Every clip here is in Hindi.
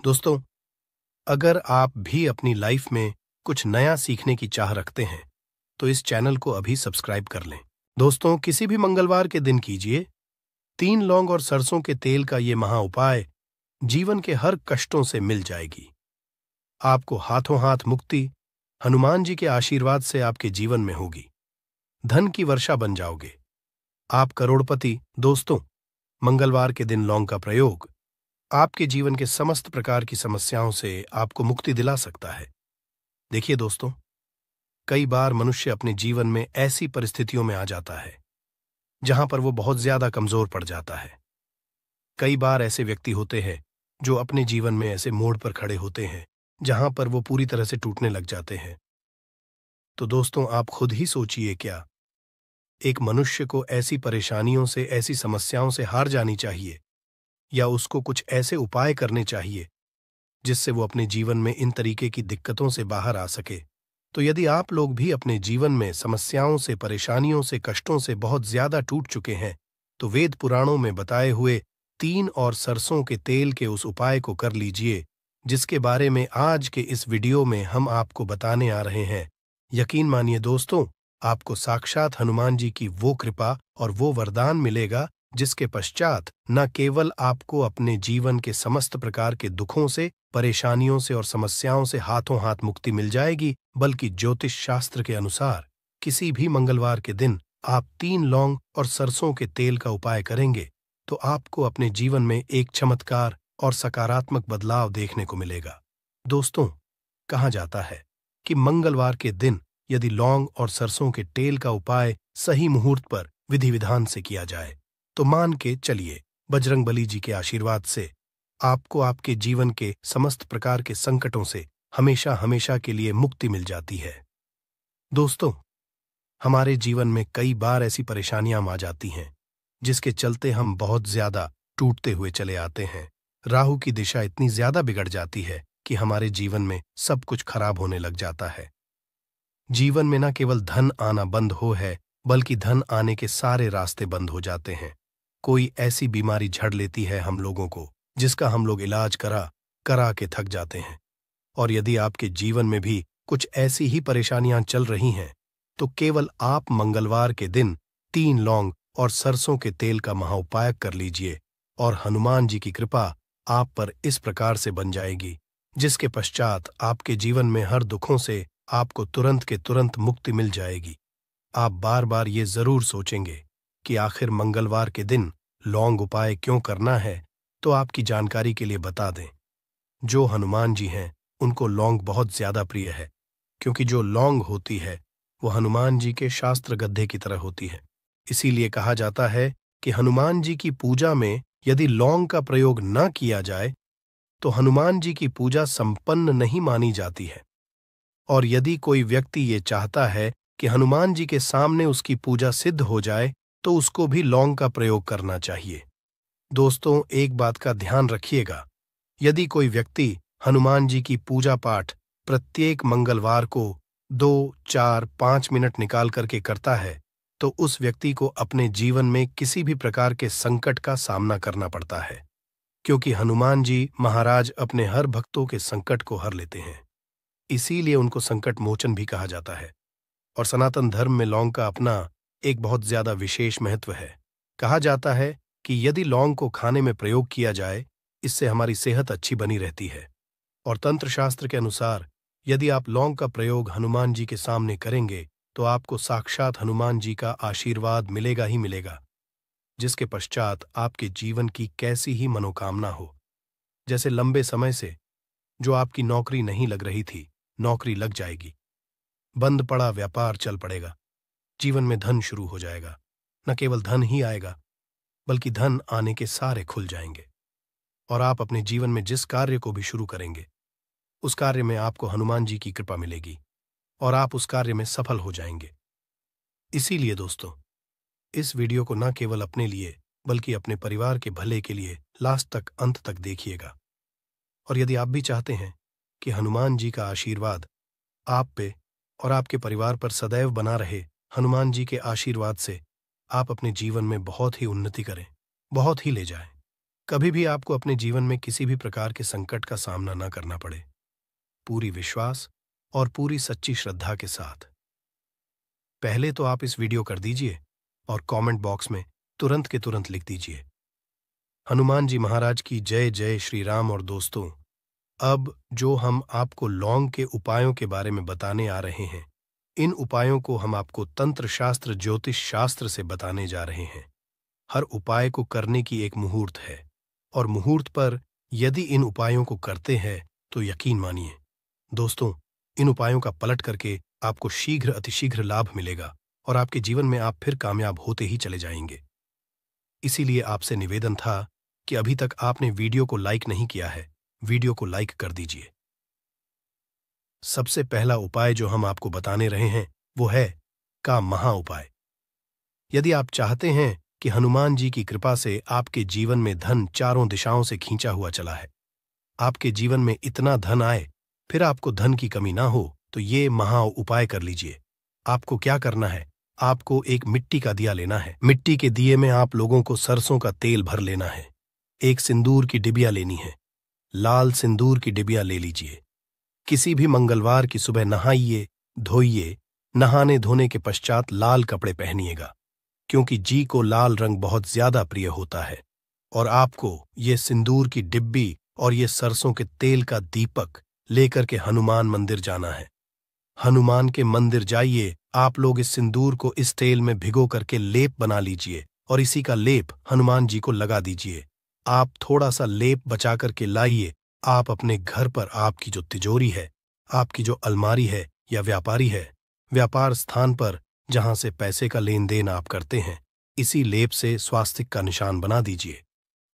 दोस्तों, अगर आप भी अपनी लाइफ में कुछ नया सीखने की चाह रखते हैं, तो इस चैनल को अभी सब्सक्राइब कर लें। दोस्तों, किसी भी मंगलवार के दिन कीजिए 3 लौंग और सरसों के तेल का ये महा उपाय जीवन के हर कष्टों से मिल जाएगी। आपको हाथों हाथ मुक्ति हनुमान जी के आशीर्वाद से आपके जीवन में होगी। धन की वर्षा बन जाओगे, आप करोड़पति। दोस्तों, मंगलवार के दिन लौंग का प्रयोग आपके जीवन के समस्त प्रकार की समस्याओं से आपको मुक्ति दिला सकता है। देखिए दोस्तों, कई बार मनुष्य अपने जीवन में ऐसी परिस्थितियों में आ जाता है जहां पर वो बहुत ज्यादा कमजोर पड़ जाता है। कई बार ऐसे व्यक्ति होते हैं जो अपने जीवन में ऐसे मोड़ पर खड़े होते हैं जहां पर वो पूरी तरह से टूटने लग जाते हैं। तो दोस्तों, आप खुद ही सोचिए, क्या एक मनुष्य को ऐसी परेशानियों से, ऐसी समस्याओं से हार जानी चाहिए, या उसको कुछ ऐसे उपाय करने चाहिए जिससे वो अपने जीवन में इन तरीके की दिक्कतों से बाहर आ सके? तो यदि आप लोग भी अपने जीवन में समस्याओं से, परेशानियों से, कष्टों से बहुत ज्यादा टूट चुके हैं, तो वेद पुराणों में बताए हुए 3 और सरसों के तेल के उस उपाय को कर लीजिए, जिसके बारे में आज के इस वीडियो में हम आपको बताने आ रहे हैं। यकीन मानिए दोस्तों, आपको साक्षात हनुमान जी की वो कृपा और वो वरदान मिलेगा जिसके पश्चात न केवल आपको अपने जीवन के समस्त प्रकार के दुखों से, परेशानियों से और समस्याओं से हाथों हाथ मुक्ति मिल जाएगी, बल्कि ज्योतिष शास्त्र के अनुसार किसी भी मंगलवार के दिन आप 3 लौंग और सरसों के तेल का उपाय करेंगे तो आपको अपने जीवन में एक चमत्कार और सकारात्मक बदलाव देखने को मिलेगा। दोस्तों, कहा जाता है कि मंगलवार के दिन यदि लौंग और सरसों के तेल का उपाय सही मुहूर्त पर विधि विधान से किया जाए तो मान के चलिए, बजरंगबली जी के आशीर्वाद से आपको आपके जीवन के समस्त प्रकार के संकटों से हमेशा हमेशा के लिए मुक्ति मिल जाती है। दोस्तों, हमारे जीवन में कई बार ऐसी परेशानियां आ जाती हैं जिसके चलते हम बहुत ज्यादा टूटते हुए चले आते हैं। राहु की दिशा इतनी ज्यादा बिगड़ जाती है कि हमारे जीवन में सब कुछ खराब होने लग जाता है। जीवन में न केवल धन आना बंद हो है, बल्कि धन आने के सारे रास्ते बंद हो जाते हैं। कोई ऐसी बीमारी झड़ लेती है हम लोगों को जिसका हम लोग इलाज करा के थक जाते हैं। और यदि आपके जीवन में भी कुछ ऐसी ही परेशानियां चल रही हैं, तो केवल आप मंगलवार के दिन 3 लौंग और सरसों के तेल का महाउपाय कर लीजिए और हनुमान जी की कृपा आप पर इस प्रकार से बन जाएगी जिसके पश्चात आपके जीवन में हर दुखों से आपको तुरंत के तुरंत मुक्ति मिल जाएगी। आप बार बार ये जरूर सोचेंगे कि आखिर मंगलवार के दिन लौंग उपाय क्यों करना है। तो आपकी जानकारी के लिए बता दें, जो हनुमान जी हैं उनको लौंग बहुत ज्यादा प्रिय है, क्योंकि जो लौंग होती है वो हनुमान जी के शास्त्र गद्दे की तरह होती है। इसीलिए कहा जाता है कि हनुमान जी की पूजा में यदि लौंग का प्रयोग न किया जाए तो हनुमान जी की पूजा संपन्न नहीं मानी जाती है। और यदि कोई व्यक्ति ये चाहता है कि हनुमान जी के सामने उसकी पूजा सिद्ध हो जाए तो उसको भी लौंग का प्रयोग करना चाहिए। दोस्तों, एक बात का ध्यान रखिएगा, यदि कोई व्यक्ति हनुमान जी की पूजा पाठ प्रत्येक मंगलवार को 2, 4, 5 मिनट निकाल करके करता है तो उस व्यक्ति को अपने जीवन में किसी भी प्रकार के संकट का सामना करना पड़ता है, क्योंकि हनुमान जी महाराज अपने हर भक्तों के संकट को हर लेते हैं। इसीलिए उनको संकट मोचन भी कहा जाता है। और सनातन धर्म में लौंग का अपना एक बहुत ज्यादा विशेष महत्व है। कहा जाता है कि यदि लौंग को खाने में प्रयोग किया जाए, इससे हमारी सेहत अच्छी बनी रहती है। और तंत्र शास्त्र के अनुसार यदि आप लौंग का प्रयोग हनुमान जी के सामने करेंगे तो आपको साक्षात हनुमान जी का आशीर्वाद मिलेगा ही मिलेगा, जिसके पश्चात आपके जीवन की कैसी ही मनोकामना हो, जैसे लंबे समय से जो आपकी नौकरी नहीं लग रही थी, नौकरी लग जाएगी, बंद पड़ा व्यापार चल पड़ेगा, जीवन में धन शुरू हो जाएगा। न केवल धन ही आएगा, बल्कि धन आने के सारे खुल जाएंगे और आप अपने जीवन में जिस कार्य को भी शुरू करेंगे उस कार्य में आपको हनुमान जी की कृपा मिलेगी और आप उस कार्य में सफल हो जाएंगे। इसीलिए दोस्तों, इस वीडियो को न केवल अपने लिए बल्कि अपने परिवार के भले के लिए लास्ट तक, अंत तक देखिएगा। और यदि आप भी चाहते हैं कि हनुमान जी का आशीर्वाद आप पे और आपके परिवार पर सदैव बना रहे, हनुमान जी के आशीर्वाद से आप अपने जीवन में बहुत ही उन्नति करें, बहुत ही ले जाएं, कभी भी आपको अपने जीवन में किसी भी प्रकार के संकट का सामना न करना पड़े, पूरी विश्वास और पूरी सच्ची श्रद्धा के साथ। पहले तो आप इस वीडियो कर दीजिए और कमेंट बॉक्स में तुरंत के तुरंत लिख दीजिए, हनुमान जी महाराज की जय जय श्री राम। और दोस्तों, अब जो हम आपको लौंग के उपायों के बारे में बताने आ रहे हैं, इन उपायों को हम आपको तंत्र शास्त्र ज्योतिष शास्त्र से बताने जा रहे हैं। हर उपाय को करने की एक मुहूर्त है, और मुहूर्त पर यदि इन उपायों को करते हैं तो यकीन मानिए दोस्तों, इन उपायों का पलट करके आपको शीघ्र अतिशीघ्र लाभ मिलेगा और आपके जीवन में आप फिर कामयाब होते ही चले जाएंगे। इसीलिए आपसे निवेदन था कि अभी तक आपने वीडियो को लाइक नहीं किया है, वीडियो को लाइक कर दीजिए। सबसे पहला उपाय जो हम आपको बताने रहे हैं वो है का महा उपाय। यदि आप चाहते हैं कि हनुमान जी की कृपा से आपके जीवन में धन चारों दिशाओं से खींचा हुआ चला है, आपके जीवन में इतना धन आए, फिर आपको धन की कमी ना हो, तो ये महा उपाय कर लीजिए। आपको क्या करना है, आपको एक मिट्टी का दिया लेना है। मिट्टी के दिए में आप लोगों को सरसों का तेल भर लेना है। एक सिंदूर की डिबिया लेनी है, लाल सिंदूर की डिबिया ले लीजिए। किसी भी मंगलवार की सुबह नहाइए, धोइए। नहाने धोने के पश्चात लाल कपड़े पहनिएगा, क्योंकि जी को लाल रंग बहुत ज्यादा प्रिय होता है। और आपको ये सिंदूर की डिब्बी और ये सरसों के तेल का दीपक लेकर के हनुमान मंदिर जाना है। हनुमान के मंदिर जाइए, आप लोग इस सिंदूर को इस तेल में भिगो करके लेप बना लीजिए और इसी का लेप हनुमान जी को लगा दीजिए। आप थोड़ा सा लेप बचा करके लाइए। आप अपने घर पर आपकी जो तिजोरी है, आपकी जो अलमारी है या व्यापारी है, व्यापार स्थान पर जहां से पैसे का लेन देन आप करते हैं, इसी लेप से स्वास्तिक का निशान बना दीजिए।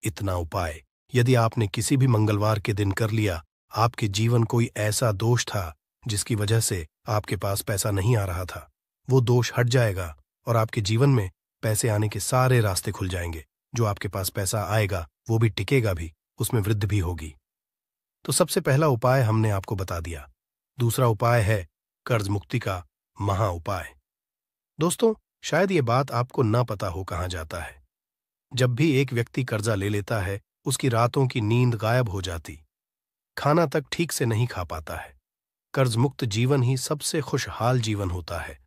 इतना उपाय यदि आपने किसी भी मंगलवार के दिन कर लिया, आपके जीवन कोई ऐसा दोष था जिसकी वजह से आपके पास पैसा नहीं आ रहा था, वो दोष हट जाएगा और आपके जीवन में पैसे आने के सारे रास्ते खुल जाएंगे। जो आपके पास पैसा आएगा वो भी टिकेगा भी, उसमें वृद्धि भी होगी। तो सबसे पहला उपाय हमने आपको बता दिया। दूसरा उपाय है कर्ज मुक्ति का महा उपाय। दोस्तों, शायद ये बात आपको ना पता हो कहाँ जाता है। जब भी एक व्यक्ति कर्जा ले लेता है, उसकी रातों की नींद गायब हो जाती, खाना तक ठीक से नहीं खा पाता है। कर्ज मुक्त जीवन ही सबसे खुशहाल जीवन होता है।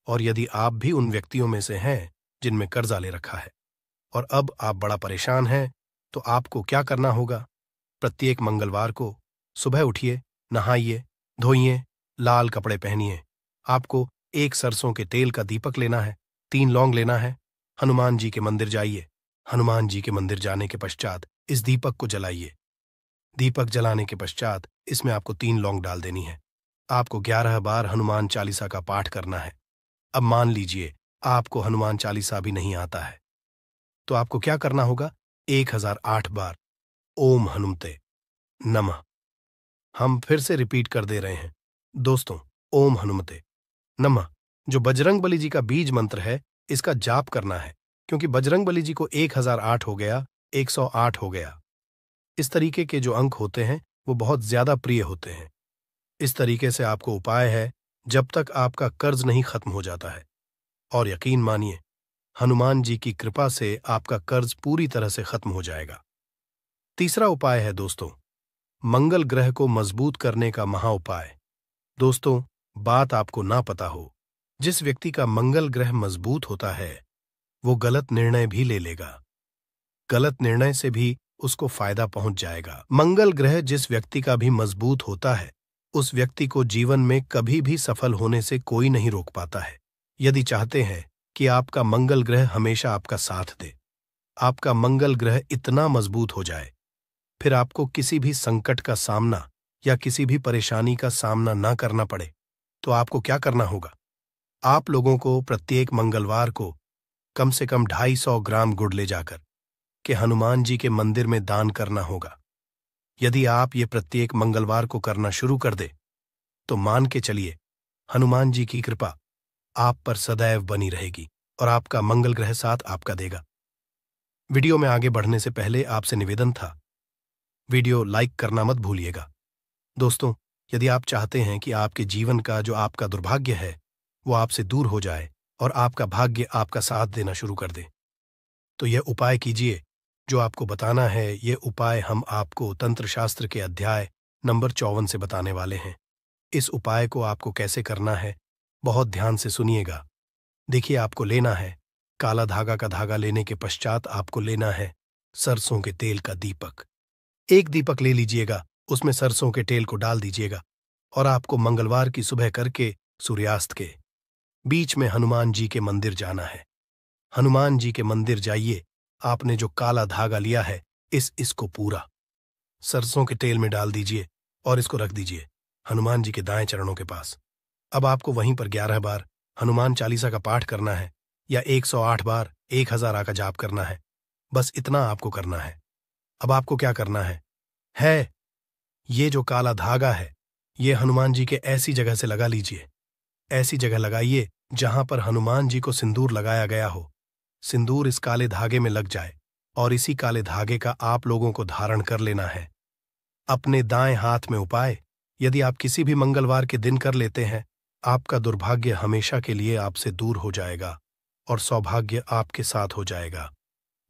और यदि आप भी उन व्यक्तियों में से हैं जिनमें कर्जा ले रखा है और अब आप बड़ा परेशान हैं, तो आपको क्या करना होगा? प्रत्येक मंगलवार को सुबह उठिए, नहाइए, धोइए, लाल कपड़े पहनिए। आपको एक सरसों के तेल का दीपक लेना है, 3 लौंग लेना है। हनुमान जी के मंदिर जाइए। हनुमान जी के मंदिर जाने के पश्चात इस दीपक को जलाइए। दीपक जलाने के पश्चात इसमें आपको 3 लौंग डाल देनी है। आपको 11 बार हनुमान चालीसा का पाठ करना है। अब मान लीजिए आपको हनुमान चालीसा भी नहीं आता है, तो आपको क्या करना होगा? 1008 बार ओम हनुमते नमः। हम फिर से रिपीट कर दे रहे हैं दोस्तों, ओम हनुमते नमः, जो बजरंगबली जी का बीज मंत्र है, इसका जाप करना है, क्योंकि बजरंगबली जी को 1008 हो गया, 108 हो गया। इस तरीके के जो अंक होते हैं वो बहुत ज्यादा प्रिय होते हैं। इस तरीके से आपको उपाय है जब तक आपका कर्ज नहीं खत्म हो जाता है। और यकीन मानिए, हनुमान जी की कृपा से आपका कर्ज पूरी तरह से खत्म हो जाएगा। तीसरा उपाय है दोस्तों, मंगल ग्रह को मजबूत करने का महा उपाय। दोस्तों, बात आपको ना पता हो, जिस व्यक्ति का मंगल ग्रह मजबूत होता है वो गलत निर्णय भी ले लेगा। गलत निर्णय से भी उसको फायदा पहुंच जाएगा। मंगल ग्रह जिस व्यक्ति का भी मजबूत होता है, उस व्यक्ति को जीवन में कभी भी सफल होने से कोई नहीं रोक पाता है। यदि चाहते हैं कि आपका मंगल ग्रह हमेशा आपका साथ दे, आपका मंगल ग्रह इतना मजबूत हो जाए, फिर आपको किसी भी संकट का सामना या किसी भी परेशानी का सामना ना करना पड़े, तो आपको क्या करना होगा? आप लोगों को प्रत्येक मंगलवार को कम से कम 250 ग्राम गुड़ ले जाकर के हनुमान जी के मंदिर में दान करना होगा। यदि आप ये प्रत्येक मंगलवार को करना शुरू कर दे, तो मान के चलिए हनुमान जी की कृपा आप पर सदैव बनी रहेगी और आपका मंगल ग्रह साथ आपका देगा। वीडियो में आगे बढ़ने से पहले आपसे निवेदन था, वीडियो लाइक करना मत भूलिएगा। दोस्तों, यदि आप चाहते हैं कि आपके जीवन का जो आपका दुर्भाग्य है वो आपसे दूर हो जाए और आपका भाग्य आपका साथ देना शुरू कर दे, तो यह उपाय कीजिए जो आपको बताना है ये उपाय हम आपको तंत्र शास्त्र के अध्याय नंबर 54 से बताने वाले हैं। इस उपाय को आपको कैसे करना है, बहुत ध्यान से सुनिएगा। देखिए, आपको लेना है काला धागा का धागा लेने के पश्चात आपको लेना है सरसों के तेल का दीपक। एक दीपक ले लीजिएगा, उसमें सरसों के तेल को डाल दीजिएगा और आपको मंगलवार की सुबह करके सूर्यास्त के बीच में हनुमान जी के मंदिर जाना है। हनुमान जी के मंदिर जाइए, आपने जो काला धागा लिया है इसको पूरा सरसों के तेल में डाल दीजिए और इसको रख दीजिए हनुमान जी के दाएं चरणों के पास। अब आपको वहीं पर 11 बार हनुमान चालीसा का पाठ करना है या 108 बार 1000 का जाप करना है। बस इतना आपको करना है। अब आपको क्या करना है ये जो काला धागा है ये हनुमान जी के ऐसी जगह से लगा लीजिए। ऐसी जगह लगाइए जहां पर हनुमान जी को सिंदूर लगाया गया हो। सिंदूर इस काले धागे में लग जाए और इसी काले धागे का आप लोगों को धारण कर लेना है अपने दाएं हाथ में। उपाय यदि आप किसी भी मंगलवार के दिन कर लेते हैं, आपका दुर्भाग्य हमेशा के लिए आपसे दूर हो जाएगा और सौभाग्य आपके साथ हो जाएगा।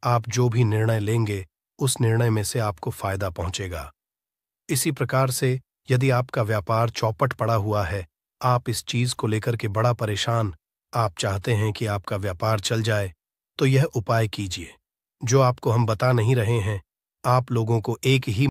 आप जो भी निर्णय लेंगे उस निर्णय में से आपको फायदा पहुंचेगा। इसी प्रकार से यदि आपका व्यापार चौपट पड़ा हुआ है, आप इस चीज को लेकर के बड़ा परेशान, आप चाहते हैं कि आपका व्यापार चल जाए, तो यह उपाय कीजिए। जो आपको हम बता नहीं रहे हैं, आप लोगों को एक ही